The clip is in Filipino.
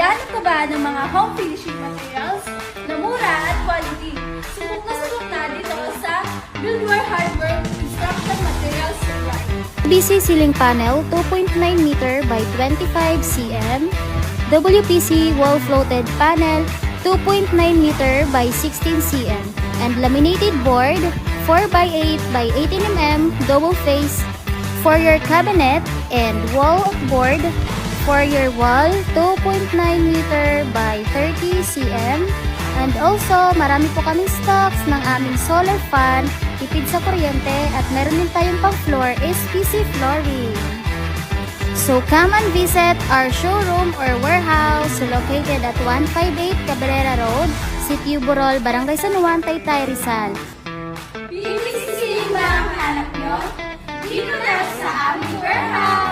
Naghahanap ka ba ng mga home finishing materials na mura at quality? Subok na dito sa Buildware Hardware Construction Materials Supply. PVC ceiling panel 2.9 meter by 25 cm. WPC wall floated panel 2.9 meter by 16 cm. And laminated board 4 by 8 by 18 mm double face for your cabinet and wall board for your wall 2.9 meter by 30 cm. And also, marami po kaming stocks ng aming solar fan, tipid sa kuryente, at meron din tayong pang-floor SPC flooring. So, come and visit our showroom or warehouse located at 158 Cabrera Road, Sitio Burol, Barangay San Juan, Taytay, Rizal. PVC ceiling ba ang hanap nyo? Dito na sa aming warehouse!